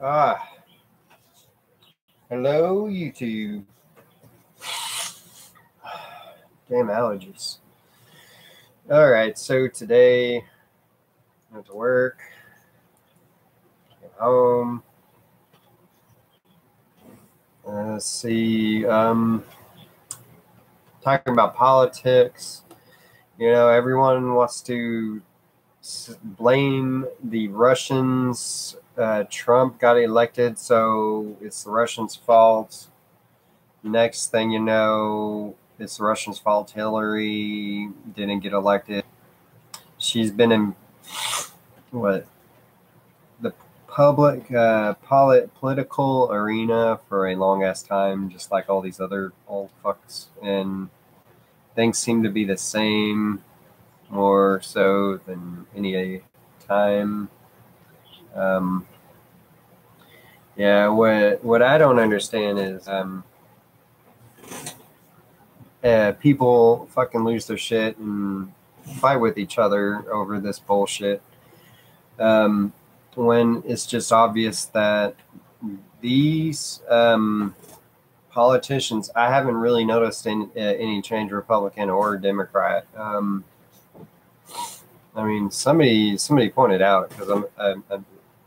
Ah, hello, YouTube. Damn allergies. All right, so today I went to work, came home. Let's see. Talking about politics. You know, everyone wants to blame the Russians. Trump got elected, so it's the Russians' fault. Next thing you know, it's the Russians' fault. Hillary didn't get elected. She's been in the public political arena for a long ass time, just like all these other old fucks, and things seem to be the same, more so than any time. Yeah, what I don't understand is people fucking lose their shit and fight with each other over this bullshit. When it's just obvious that these politicians, I haven't really noticed any change, Republican or Democrat. I mean, somebody pointed out, because I'm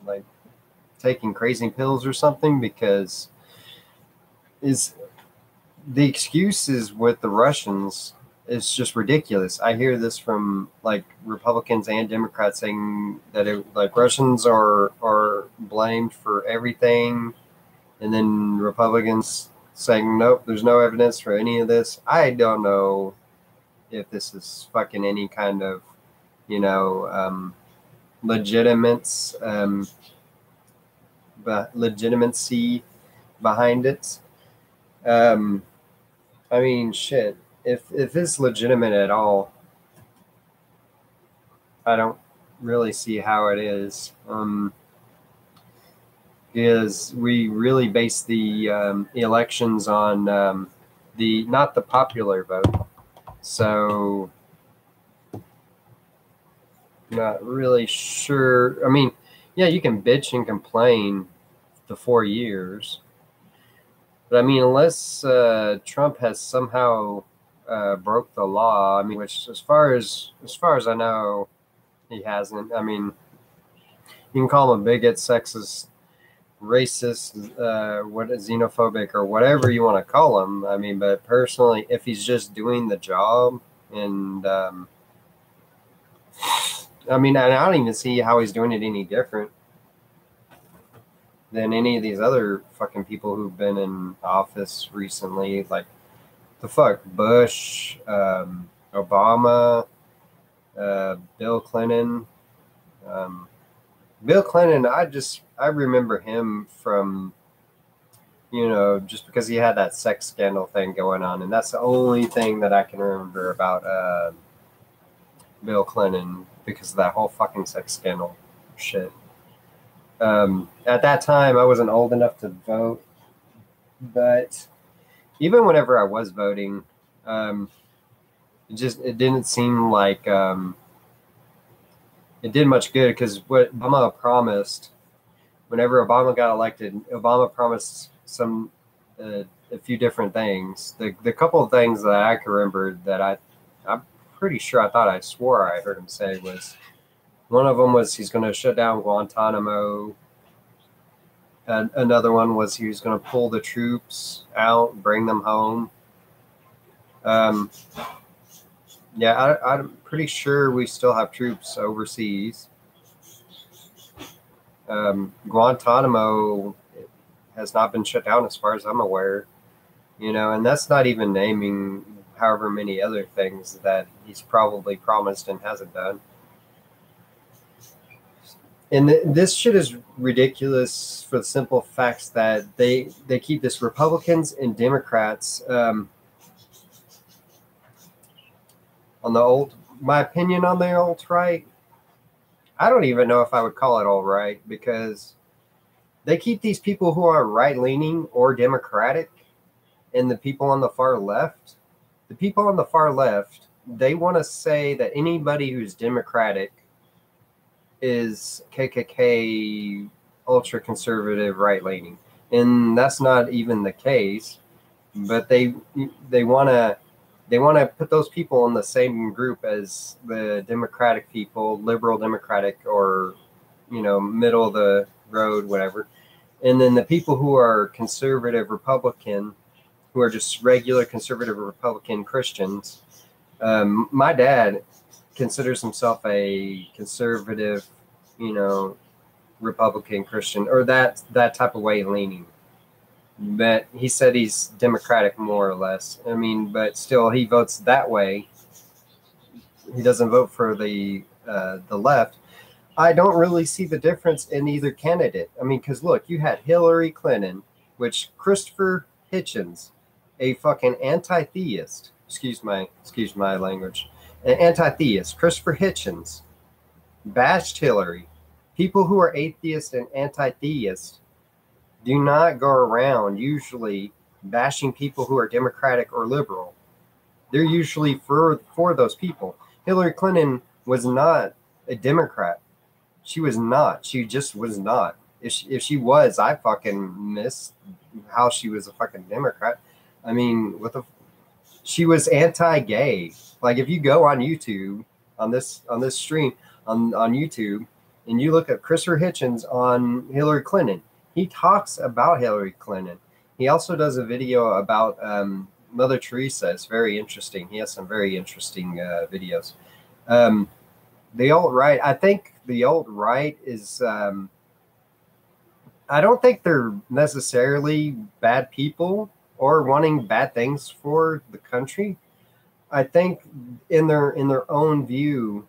like taking crazy pills or something, because is the excuses with the Russians is just ridiculous. I hear this from like Republicans and Democrats saying that Russians are blamed for everything, and then Republicans saying nope, there's no evidence for any of this. I don't know if this is fucking any kind of legitimacy behind it. I mean, shit. If it's legitimate at all, I don't really see how it is. Because we really base the elections on not the popular vote. So, not really sure. I mean, yeah, you can bitch and complain the 4 years. But I mean, unless Trump has somehow broke the law, I mean, which as far as I know, he hasn't. I mean, you can call him a bigot, sexist, racist, xenophobic, or whatever you want to call him. I mean, but personally, if he's just doing the job, and I mean, I don't even see how he's doing it any different than any of these other fucking people who've been in office recently, like the fuck Bush, Obama, Bill Clinton. Bill Clinton, I remember him from, just because he had that sex scandal thing going on, and that's the only thing that I can remember about Bill Clinton, because of that whole fucking sex scandal shit. At that time, I wasn't old enough to vote, but even whenever I was voting, it didn't seem like it did much good, because what Obama promised, whenever Obama got elected, Obama promised a few different things. The couple of things that I can remember that I'm pretty sure I swore I heard him say was, one of them was he's going to shut down Guantanamo. Another one was he was going to pull the troops out, bring them home. Yeah, I'm pretty sure we still have troops overseas. Guantanamo has not been shut down as far as I'm aware, and that's not even naming however many other things that he's probably promised and hasn't done. And this shit is ridiculous for the simple facts that they keep this Republicans and Democrats on the my opinion on the alt-right, I don't even know if I would call it alt-right, because they keep these people who are right-leaning or Democratic, and the people on the far left. The people on the far left, they want to say that anybody who's Democratic is KKK ultra conservative, right leaning, and that's not even the case. But they want to put those people in the same group as the Democratic people, liberal Democratic, or middle of the road, whatever. And then the people who are conservative Republican, who are just regular conservative Republican Christians. My dad considers himself a conservative, Republican Christian, or that type of way leaning. But he said he's Democratic more or less. I mean, but still, he votes that way. He doesn't vote for the left. I don't really see the difference in either candidate. I mean, because look, you had Hillary Clinton, which Christopher Hitchens, a fucking anti-theist. Excuse my language. An anti-theist, Christopher Hitchens, bashed Hillary. People who are atheists and anti-theists do not go around usually bashing people who are Democratic or liberal. They're usually for those people. Hillary Clinton was not a Democrat. She was not. She just was not. If she was, I fucking miss how she was a fucking Democrat. I mean, she was anti-gay. Like, if you go on YouTube on this stream on YouTube and you look at Christopher Hitchens on Hillary Clinton, he talks about Hillary Clinton. He also does a video about Mother Teresa. It's very interesting. He has some very interesting videos. The alt-right, I think the alt-right is, I don't think they're necessarily bad people or wanting bad things for the country. I think in their own view,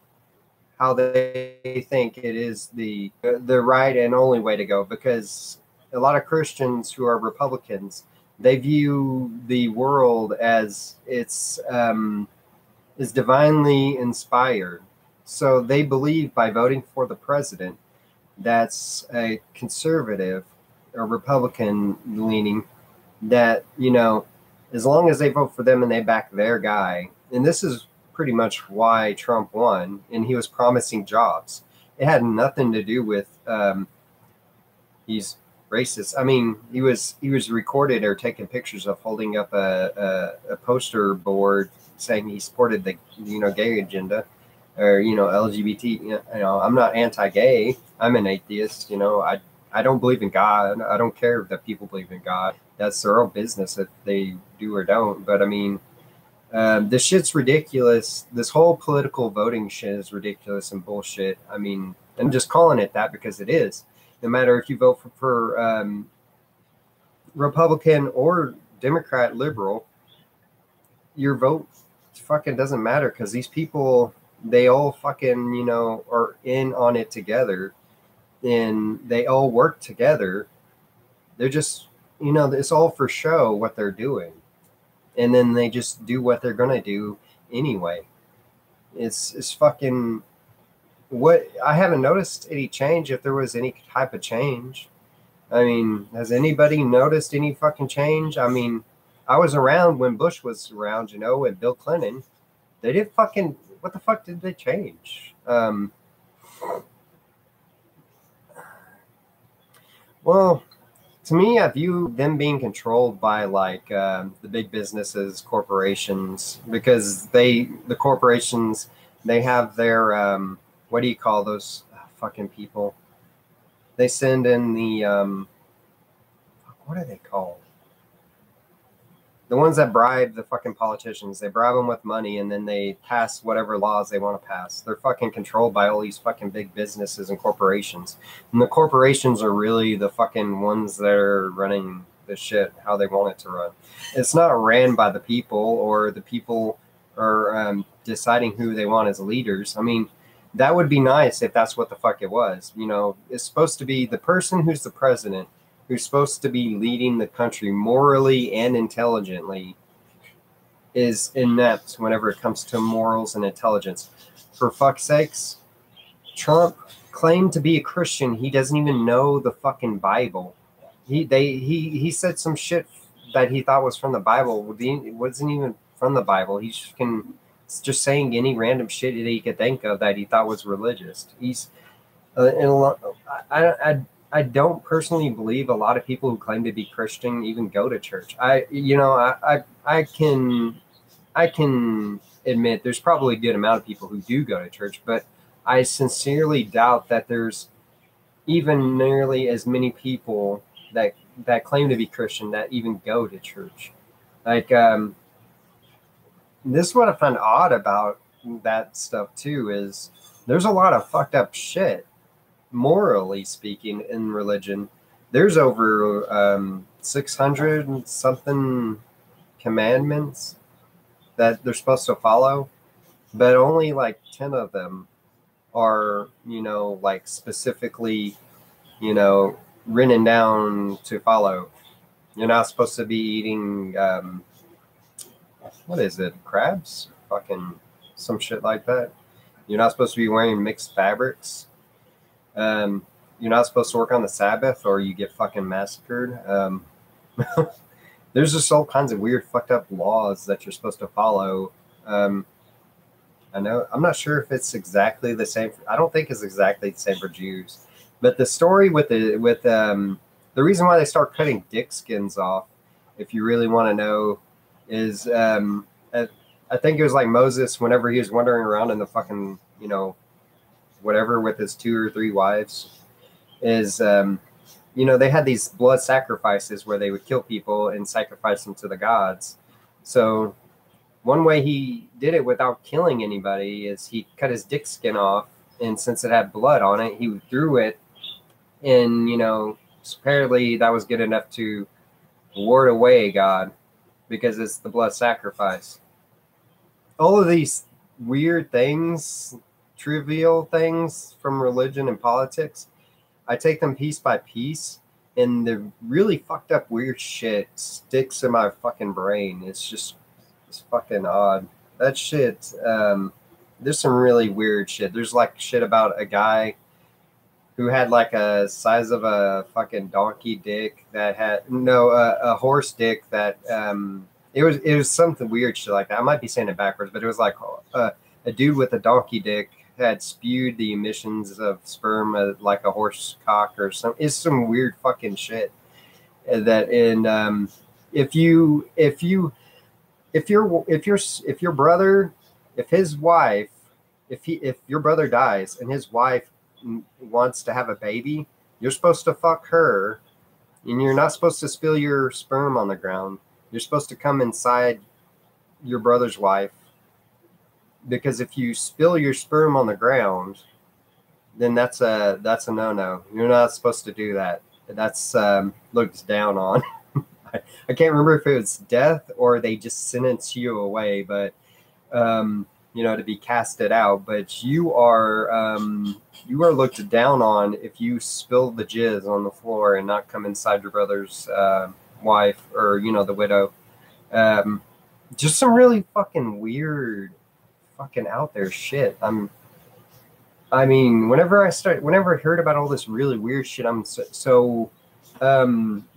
how they think it is the right and only way to go, because a lot of Christians who are Republicans, they view the world as it's is divinely inspired. So they believe by voting for the president that's a conservative or Republican leaning, that, as long as they vote for them and they back their guy, and this is pretty much why Trump won, and he was promising jobs. It had nothing to do with he's racist. I mean, he was recorded or taking pictures of holding up a poster board saying he supported the gay agenda, or LGBT. I'm not anti-gay. I'm an atheist. I don't believe in God. I don't care that people believe in God. That's their own business if they do or don't. But I mean, this shit's ridiculous. This whole political voting shit is ridiculous and bullshit. I mean, I'm just calling it that because it is. No matter if you vote for Republican or Democrat, liberal, your vote fucking doesn't matter, because these people, they all fucking, are in on it together, and they all work together. They're just, it's all for show what they're doing. And then they just do what they're going to do anyway. It's fucking, what, I haven't noticed any change, if there was any type of change. I mean, has anybody noticed any fucking change? I mean, I was around when Bush was around, and Bill Clinton. They did fucking, what the fuck did they change? Well, to me, I view them being controlled by the big businesses, corporations, because the corporations, they have their, what do you call those fucking people? They send in the, what are they called? The ones that bribe the fucking politicians. They bribe them with money, and then they pass whatever laws they want to pass. They're fucking controlled by all these fucking big businesses and corporations. And the corporations are really the fucking ones that are running the shit how they want it to run. It's not ran by the people, or the people are deciding who they want as leaders. I mean, that would be nice if that's what the fuck it was. It's supposed to be the person who's the president, who's supposed to be leading the country morally and intelligently, is inept whenever it comes to morals and intelligence. For fuck's sakes, Trump claimed to be a Christian. He doesn't even know the fucking Bible. He said some shit that he thought was from the Bible. It wasn't even from the Bible. He's just saying any random shit that he could think of that he thought was religious. I don't personally believe a lot of people who claim to be Christian even go to church. I can admit there's probably a good amount of people who do go to church, but I sincerely doubt that there's even nearly as many people that claim to be Christian that even go to church. Like, this is what I find odd about that stuff too, is there's a lot of fucked up shit, morally speaking, in religion. There's over 600 and something commandments that they're supposed to follow, but only like 10 of them are, like specifically, written down to follow. You're not supposed to be eating, what is it, crabs? Fucking some shit like that. You're not supposed to be wearing mixed fabrics. You're not supposed to work on the Sabbath or you get fucking massacred. There's just all kinds of weird, fucked up laws that you're supposed to follow. I know, I'm not sure if it's exactly the same. I don't think it's exactly the same for Jews. But the story with the reason why they start cutting dick skins off, if you really want to know, is I think it was like Moses, whenever he was wandering around in the fucking, whatever, with his 2 or 3 wives, is they had these blood sacrifices where they would kill people and sacrifice them to the gods. So one way he did it without killing anybody is he cut his dick skin off, and since it had blood on it, he threw it, and apparently that was good enough to ward away God, because it's the blood sacrifice. All of these weird things, trivial things from religion and politics, I take them piece by piece, and the really fucked up weird shit sticks in my fucking brain. It's fucking odd. That shit, there's some really weird shit. There's like shit about a guy who had like a size of a fucking donkey dick that had, a horse dick that, it was something weird shit like that. I might be saying it backwards, but it was like a dude with a donkey dick had spewed the emissions of sperm like a horse cock or something. It's some weird fucking shit. That, and if your brother, if your brother dies and his wife wants to have a baby, you're supposed to fuck her, and you're not supposed to spill your sperm on the ground. You're supposed to come inside your brother's wife, because if you spill your sperm on the ground, then that's a no-no. You're not supposed to do that. That's looked down on. I can't remember if it was death or they just sentence you away, but to be casted out. But you are looked down on if you spill the jizz on the floor and not come inside your brother's wife, or the widow. Just some really fucking weird, fucking out there shit. Whenever I heard about all this really weird shit,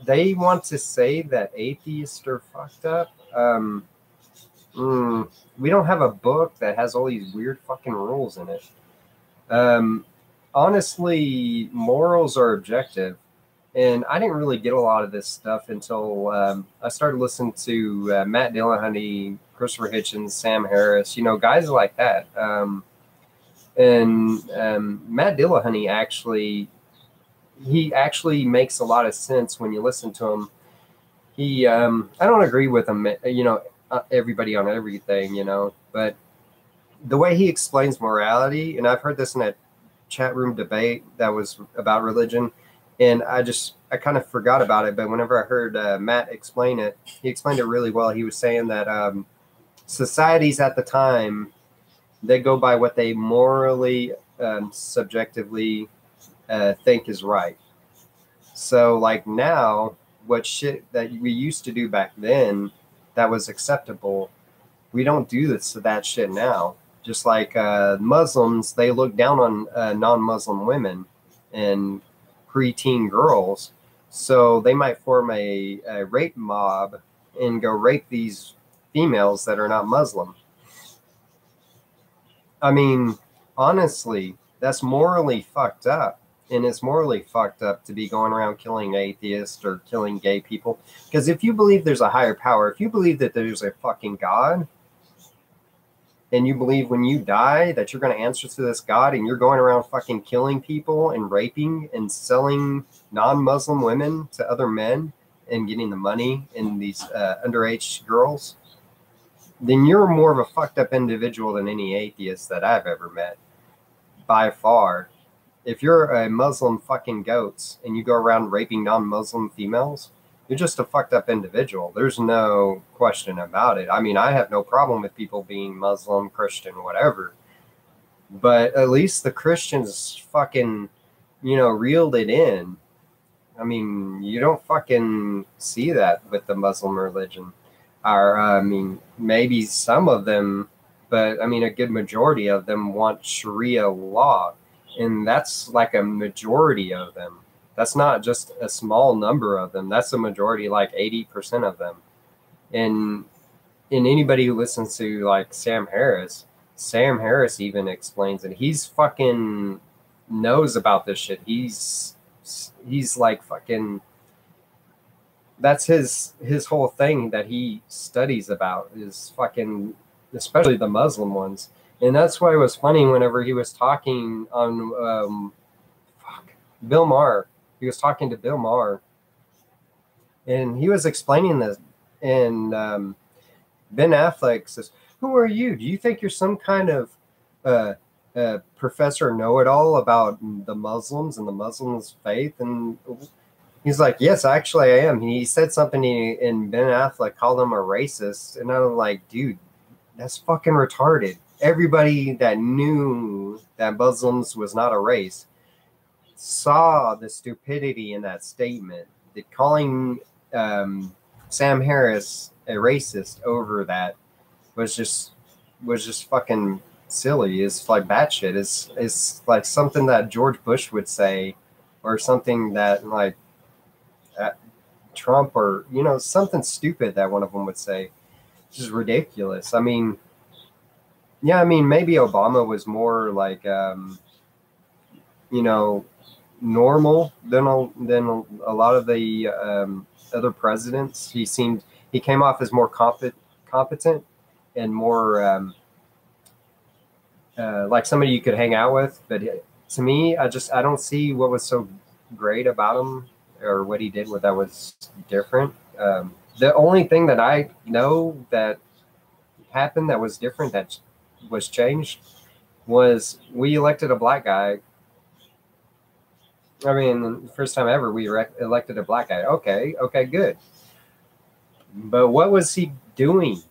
they want to say that atheists are fucked up. We don't have a book that has all these weird fucking rules in it. Honestly, morals are objective, and I didn't really get a lot of this stuff until I started listening to Matt Dillahunty, Christopher Hitchens, Sam Harris, guys like that. And Matt Dillahunty actually makes a lot of sense when you listen to him. I don't agree with him, everybody on everything, but the way he explains morality, and I've heard this in a chat room debate that was about religion, and I kind of forgot about it, but whenever I heard Matt explain it, he explained it really well. He was saying that societies at the time, they go by what they morally, subjectively think is right. So like now, what shit that we used to do back then that was acceptable, we don't do that shit now. Just like Muslims, they look down on non-Muslim women and preteen girls, so they might form a rape mob and go rape these females that are not Muslim. Honestly, that's morally fucked up. and it's morally fucked up to be going around killing atheists or killing gay people. Because if you believe there's a higher power, if you believe that there's a fucking God, and you believe when you die that you're going to answer to this God, and you're going around fucking killing people and raping and selling non-Muslim women to other men and getting the money in these underage girls, then you're more of a fucked up individual than any atheist that I've ever met, by far. If you're a Muslim fucking goats and you go around raping non-Muslim females, you're just a fucked up individual. There's no question about it. I mean, I have no problem with people being Muslim, Christian, whatever. But at least the Christians fucking, reeled it in. I mean, you don't fucking see that with the Muslim religion. Or, I mean, maybe some of them, but I mean, a good majority of them want Sharia law. And that's like a majority of them. That's not just a small number of them. That's a majority, like 80% of them. And anybody who listens to like Sam Harris even explains it. He's fucking knows about this shit. He's like fucking, that's his whole thing that he studies about is fucking, especially the Muslim ones. And that's why it was funny whenever he was talking on Bill Maher. He was talking to Bill Maher, and he was explaining this. And Ben Affleck says, "Who are you? Do you think you're some kind of professor know-it-all about the Muslims and the Muslims' faith?" And he's like, "Yes, actually, I am." He said something, and Ben Affleck called him a racist, and I'm like, "Dude, that's fucking retarded." Everybody that knew that Muslims was not a race saw the stupidity in that statement. That calling Sam Harris a racist over that was just fucking silly. It's like batshit. It's like something that George Bush would say, or something that like Trump, or something stupid that one of them would say. It's just ridiculous. I mean, yeah, I mean, maybe Obama was more like normal than a lot of the other presidents. He came off as more competent and more like somebody you could hang out with. But to me, I don't see what was so great about him, or what he did that was different. The only thing that I know that happened that was different, that was changed, was we elected a black guy. I mean, the first time ever we elected a black guy. Okay, good. But what was he doing?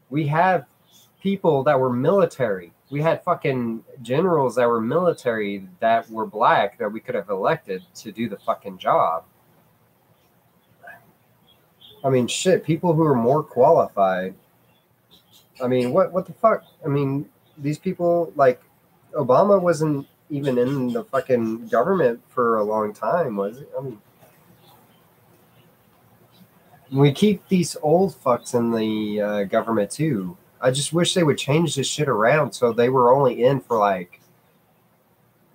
We have people that were military. We had fucking generals that were military that were black that we could have elected to do the fucking job. I mean, shit, people who are more qualified. I mean, what the fuck? I mean, these people, like, Obama wasn't even in the fucking government for a long time, was it? I mean, we keep these old fucks in the government too. I just wish they would change this shit around so they were only in for like,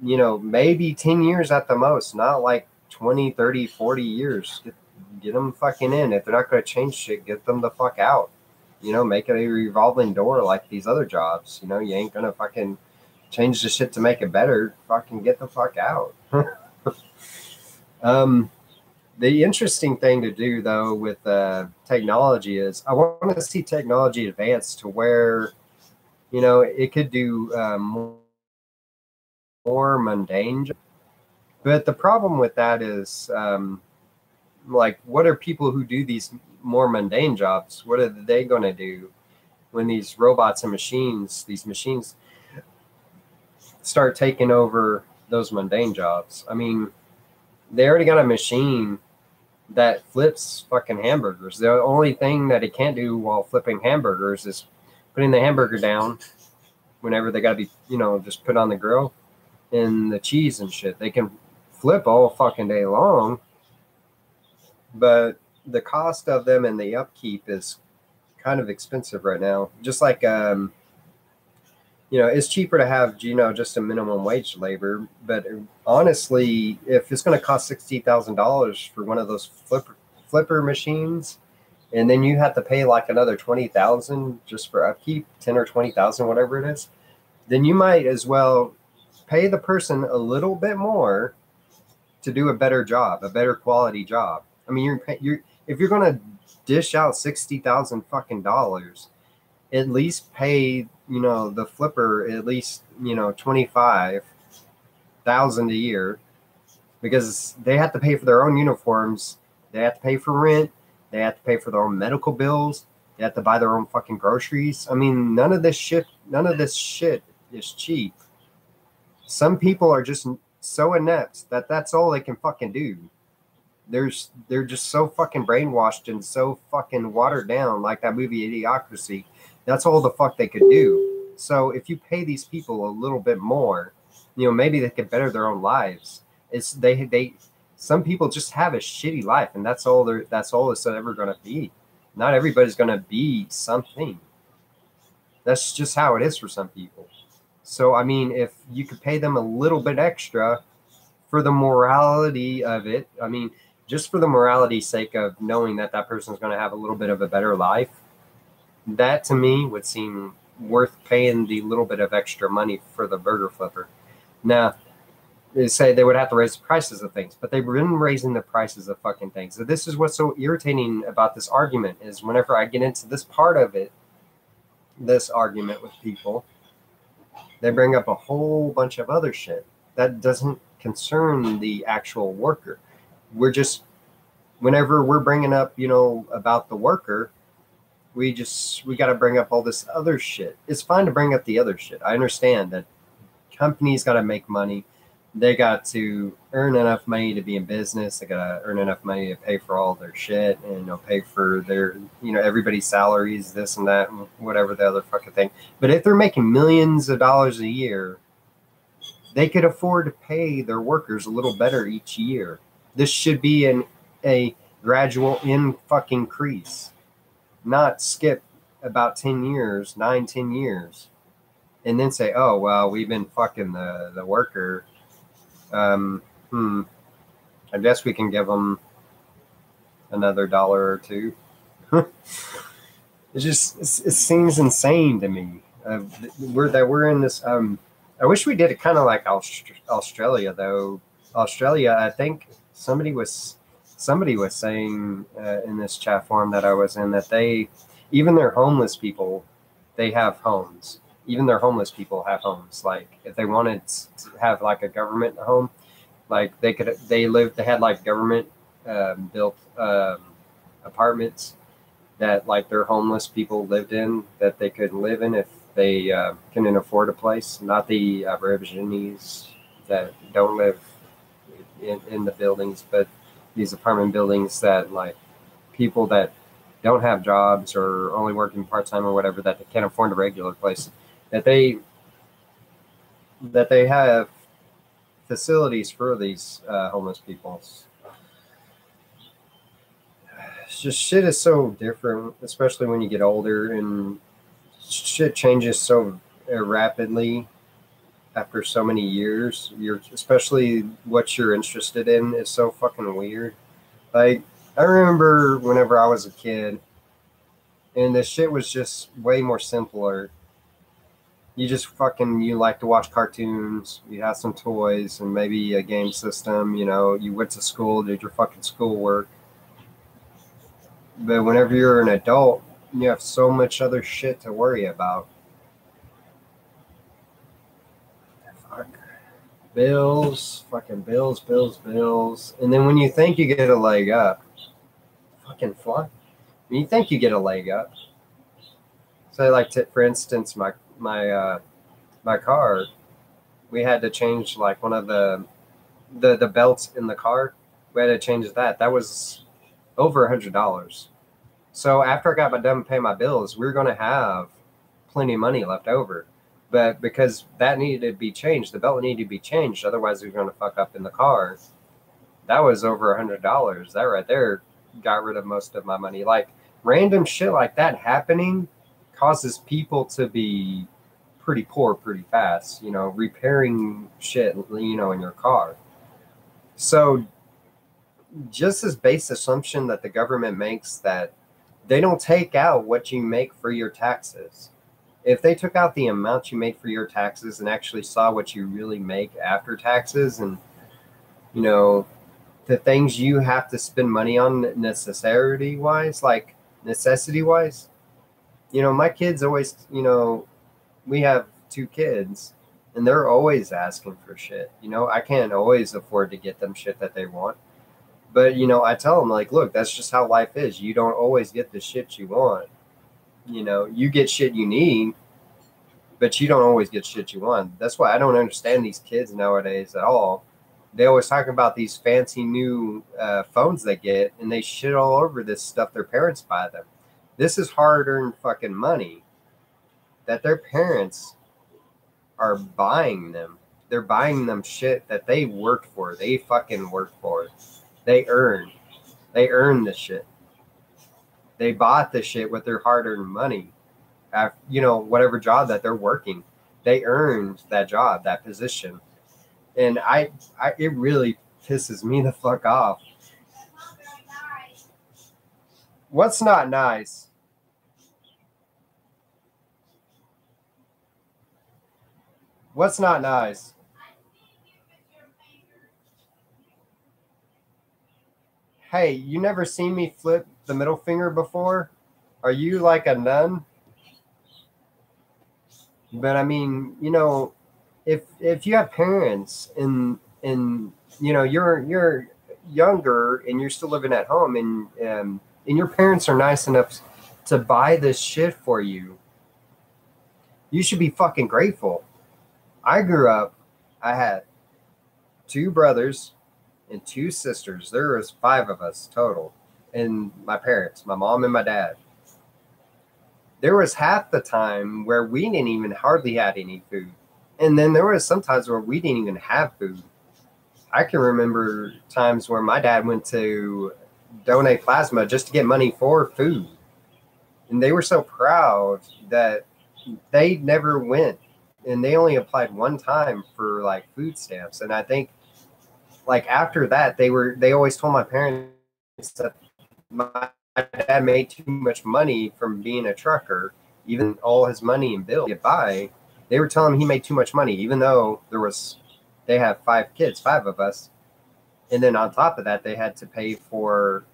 maybe 10 years at the most, not like 20, 30, 40 years. Get them fucking in. If they're not going to change shit, get them the fuck out. Make it a revolving door like these other jobs. You ain't going to fucking change the shit to make it better. Fucking get the fuck out. The interesting thing to do, though, with technology is I want to see technology advance to where, it could do more mundane. But the problem with that is, like, what are people who do these more mundane jobs? What are they going to do when these robots and these machines start taking over those mundane jobs? I mean, they already got a machine that flips fucking hamburgers. The only thing that it can't do while flipping hamburgers is putting the hamburger down whenever they got to be, just put on the grill, and the cheese and shit. They can flip all fucking day long, but the cost of them and the upkeep is kind of expensive right now. Just like, it's cheaper to have, just a minimum wage labor. But honestly, if it's going to cost $60,000 for one of those flipper machines, and then you have to pay like another 20,000 just for upkeep, 10 or 20,000, whatever it is, then you might as well pay the person a little bit more to do a better job, a better quality job. I mean, if you're going to dish out 60,000 fucking dollars, at least pay, the flipper at least, 25,000 a year, because they have to pay for their own uniforms. They have to pay for rent. They have to pay for their own medical bills. They have to buy their own fucking groceries. I mean, none of this shit is cheap. Some people are just so inept that that's all they can fucking do. They're just so fucking brainwashed and so fucking watered down, like that movie Idiocracy. That's all the fuck they could do. So if you pay these people a little bit more, maybe they could better their own lives. It's they some people just have a shitty life, and that's all it's ever gonna be. Not everybody's gonna be something. That's just how it is for some people. So I mean, if you could pay them a little bit extra for the morality of it, I mean, just for the morality's sake of knowing that that person is going to have a little bit of a better life, that to me would seem worth paying the little bit of extra money for the burger flipper. Now, they say they would have to raise the prices of things, but they've been raising the prices of fucking things. So this is what's so irritating about this argument, is whenever I get into this part of it, this argument with people, they bring up a whole bunch of other shit that doesn't concern the actual worker. Whenever we're bringing up, about the worker, we got to bring up all this other shit. It's fine to bring up the other shit. I understand that companies got to make money. They got to earn enough money to be in business. They got to earn enough money to pay for all their shit and pay for their, everybody's salaries, this and that, and whatever the other fucking thing. But if they're making millions of dollars a year, they could afford to pay their workers a little better each year. This should be a gradual fucking increase, not skip about 10 years, 10 years, and then say, oh, well, we've been fucking the worker. I guess we can give them another dollar or two. It seems insane to me. We're in this. I wish we did it kind of like Australia, though. Australia, I think somebody was saying in this chat forum that I was in that even their homeless people, they have homes. Even their homeless people have homes. Like if they wanted to have like a government home, like they had like government built apartments that like their homeless people lived in, that they could live in if they couldn't afford a place. Not the Aborigines that don't live in the buildings, but these apartment buildings that like people that don't have jobs or only working part-time or whatever, that they can't afford a regular place, that they have facilities for these homeless people. It's just shit is so different, especially when you get older, and shit changes so rapidly after so many years. Especially what you're interested in is so fucking weird. Like I remember whenever I was a kid, and the shit was just way more simpler. You like to watch cartoons, you have some toys and maybe a game system, you went to school, did your fucking schoolwork. But whenever you're an adult, you have so much other shit to worry about. Fuck. Bills, fucking bills. And then when you think you get a leg up, fucking fly. When you think you get a leg up, say like for instance, my car, we had to change like one of the belts in the car. We had to change that. That was over $100. So after I got done paying my bills, we were going to have plenty of money left over. But because that needed to be changed, the belt needed to be changed, otherwise we were going to fuck up in the car. That was over $100. That right there got rid of most of my money. Like random shit like that happening causes people to be pretty poor pretty fast, repairing shit, in your car. So just this base assumption that the government makes that they don't take out what you make for your taxes. If they took out the amount you make for your taxes and actually saw what you really make after taxes, and the things you have to spend money on necessity wise, my kids always, we have 2 kids and they're always asking for shit. I can't always afford to get them shit that they want. But, I tell them, like, look, that's just how life is. You don't always get the shit you want. You get shit you need, but you don't always get shit you want. That's why I don't understand these kids nowadays at all. They always talk about these fancy new phones they get, and they shit all over this stuff their parents buy them. This is hard-earned fucking money that their parents are buying them. They're buying them shit that they worked for. They fucking worked for it. They earned the shit. They bought the shit with their hard-earned money. Whatever job that they're working, they earned that job, that position. And it really pisses me the fuck off. What's not nice? What's not nice? Hey, you never seen me flip the middle finger before? Are you like a nun? But I mean, if you have parents and you're younger and you're still living at home and your parents are nice enough to buy this shit for you, you should be fucking grateful. I grew up, I had 2 brothers and 2 sisters. There was 5 of us total. And my parents, my mom and my dad. There was half the time where we didn't even hardly had any food. And then there was some times where we didn't even have food. I can remember times where my dad went to donate plasma just to get money for food. And they were so proud that they never went. And they only applied one time for like food stamps. And I think like after that, they always told my parents that my dad made too much money from being a trucker, even all his money and bills to get by. They were telling him he made too much money, even though they have 5 kids, 5 of us. And then on top of that, they had to pay for,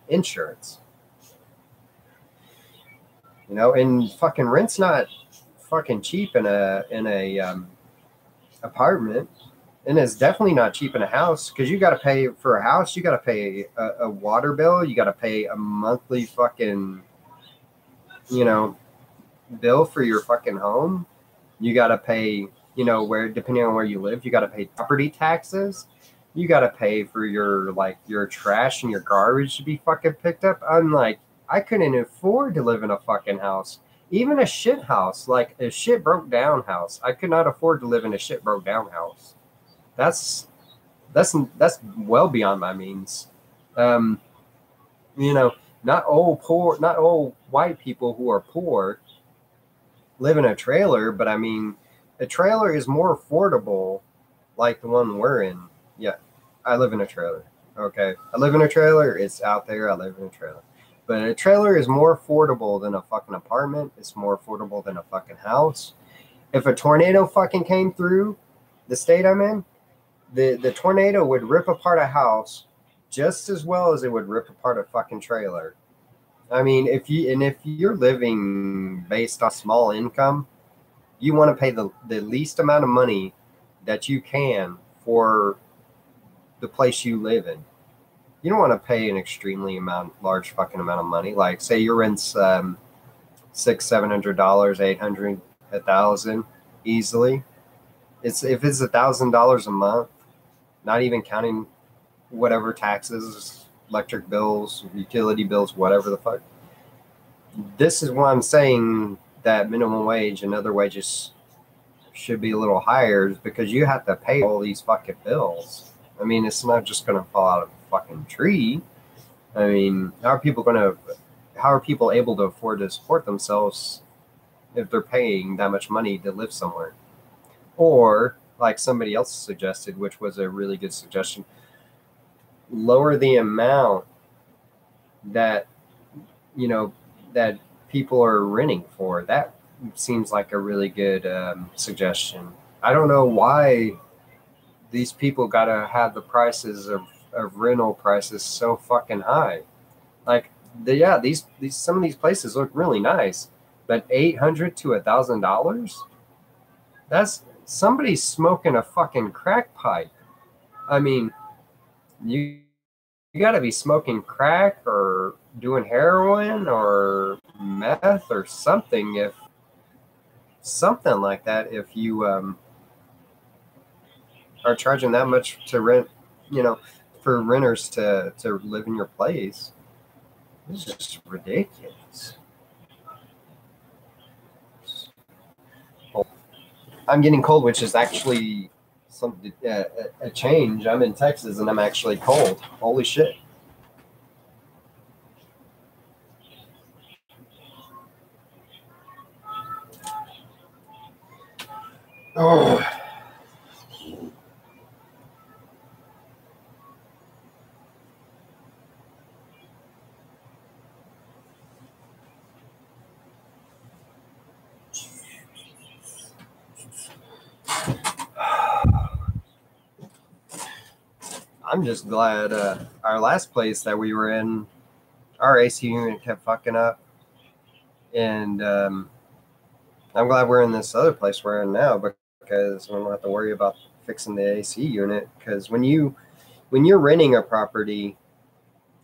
insurance. And fucking rent's not fucking cheap in a apartment. And it's definitely not cheap in a house, because you got to pay for a house. You got to pay a water bill. You got to pay a monthly fucking, bill for your fucking home. You got to pay, depending on where you live, you got to pay property taxes. You got to pay for your trash and your garbage to be fucking picked up. I'm like, I couldn't afford to live in a fucking house. Even a shit house, like a shit broke down house. I could not afford to live in a shit broke down house. That's well beyond my means. Not all white people who are poor live in a trailer, but I mean, a trailer is more affordable, like the one we're in. Yeah, I live in a trailer. Okay, I live in a trailer. It's out there. I live in a trailer. But a trailer is more affordable than a fucking apartment. It's more affordable than a fucking house. If a tornado fucking came through the state I'm in, the tornado would rip apart a house just as well as it would rip apart a fucking trailer. I mean, if you're living based on small income, you want to pay the least amount of money that you can for the place you live in. You don't want to pay an extremely large fucking amount of money. Like, say your rent's $600, $700, $800, $1,000 easily. If it's $1,000 a month, not even counting whatever taxes, electric bills, utility bills, whatever the fuck. This is why I'm saying that minimum wage and other wages should be a little higher, because you have to pay all these fucking bills. I mean, it's not just going to fall out of a fucking tree. I mean, how are people able to afford to support themselves, if they're paying that much money to live somewhere. Or like somebody else suggested, which was a really good suggestion, lower the amount that that people are renting for. That seems like a really good suggestion. I don't know why these people gotta have the prices of rental prices so fucking high. Like these some of these places look really nice, but $800 to $1,000, that's somebody smoking a fucking crack pipe. I mean, you got to be smoking crack or doing heroin or meth or something, if something like that, if you are charging that much to rent, for renters to live in your place. It's just ridiculous. I'm getting cold, which is actually something a change. I'm in Texas and I'm actually cold. Holy shit. Oh. I'm just glad our last place that we were in, our AC unit kept fucking up. And I'm glad we're in this other place we're in now, because we don't have to worry about fixing the AC unit. Because when you're renting a property,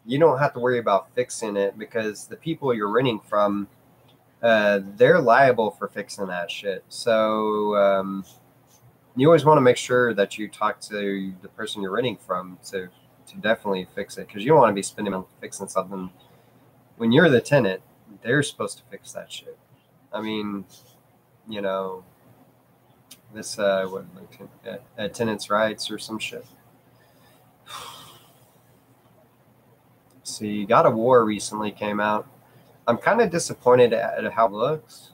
you don't have to worry about fixing it, because the people you're renting from, they're liable for fixing that shit. So you always want to make sure that you talk to the person you're renting from to definitely fix it, because you don't want to be spending on fixing something when you're the tenant. They're supposed to fix that shit. I mean, this tenants' rights or some shit. See, God of War recently came out. I'm kind of disappointed at how it looks,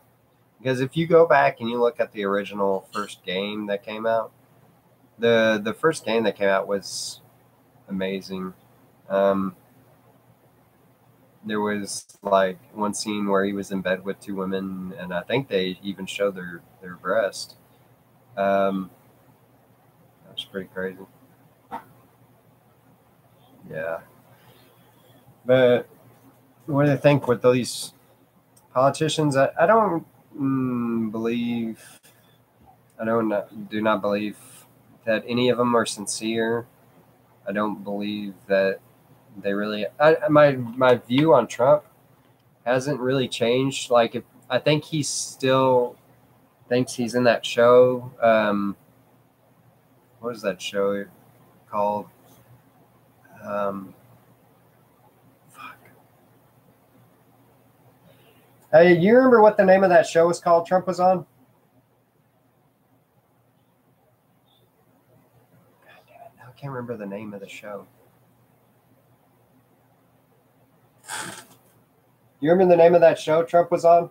because if you go back and you look at the original first game that came out, the first game that came out was amazing. There was like one scene where he was in bed with two women, and I think they even showed their breast. That was pretty crazy. Yeah. But what do you think with these politicians? I don't believe. Do not believe that any of them are sincere. I don't believe that they really. My view on Trump hasn't really changed. Like, I think he still thinks he's in that show. What is that show called? Hey, you remember what the name of that show was called Trump was on? God damn it. I can't remember the name of the show. You remember the name of that show Trump was on?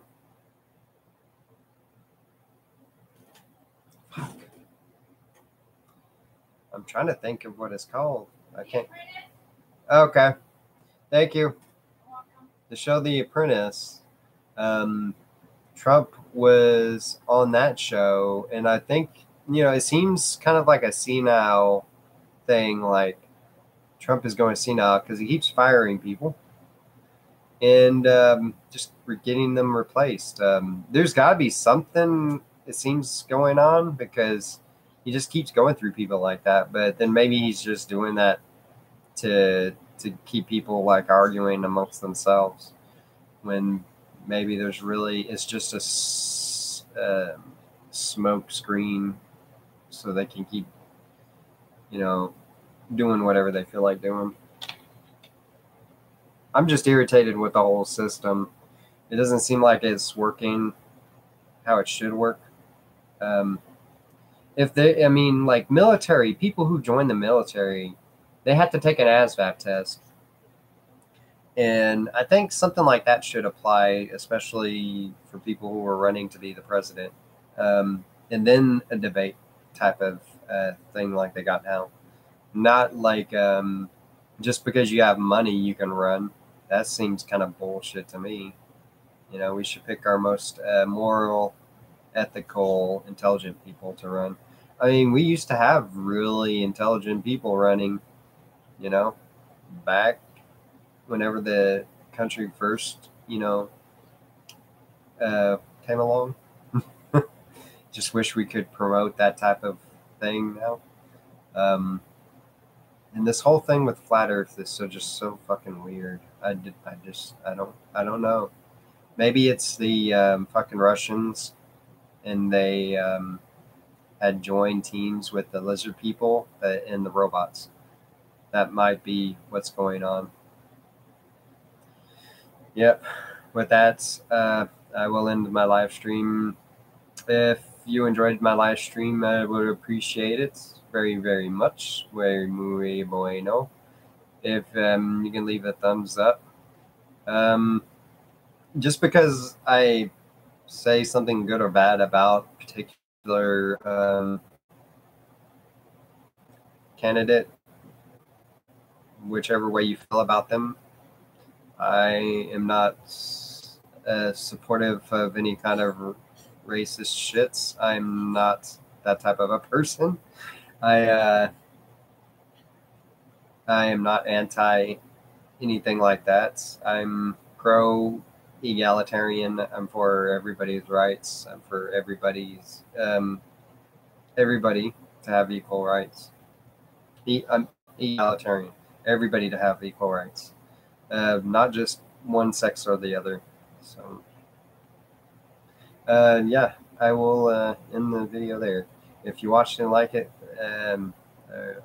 Fuck. I'm trying to think of what it's called. I can't. Okay. Thank you. The show The Apprentice. Trump was on that show, and I think, it seems kind of like a senile thing. Like, Trump is going senile because he keeps firing people and just getting them replaced. There's got to be something, it seems, going on, because he just keeps going through people like that. But then maybe he's just doing that to keep people like arguing amongst themselves, when maybe it's just a smoke screen, so they can keep, doing whatever they feel like doing. I'm just irritated with the whole system. It doesn't seem like it's working how it should work. Like military people who join the military, they have to take an ASVAB test. And I think something like that should apply, especially for people who are running to be the president. And then a debate type of thing like they got now. Not like just because you have money you can run. That seems kind of bullshit to me. You know, we should pick our most moral, ethical, intelligent people to run. I mean, we used to have really intelligent people running, you know, back whenever the country first, uh, came along. Just wish we could promote that type of thing now. Um, and this whole thing with flat Earth is just so fucking weird. I don't know. Maybe it's the fucking Russians, and they had joined teams with the lizard people and the robots. That might be what's going on. Yep. With that, I will end my live stream. If you enjoyed my live stream, I would appreciate it very, very much. Very muy bueno. If you can leave a thumbs up. Just because I say something good or bad about particular candidate, whichever way you feel about them, I am not supportive of any kind of racist shits. I'm not that type of a person. I am not anti anything like that. I'm pro egalitarian. I'm for everybody's rights. I'm for everybody to have equal rights. I'm egalitarian. Everybody to have equal rights, not just one sex or the other. So, yeah, I will end the video there. If you watched and like it, I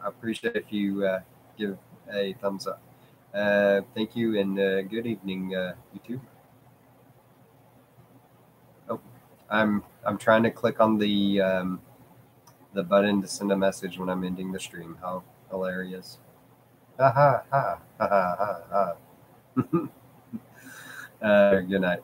appreciate if you give a thumbs up. Thank you, and good evening, YouTube. Oh, I'm trying to click on the button to send a message when I'm ending the stream. How hilarious! Ha ha ha ha ha ha. Good night.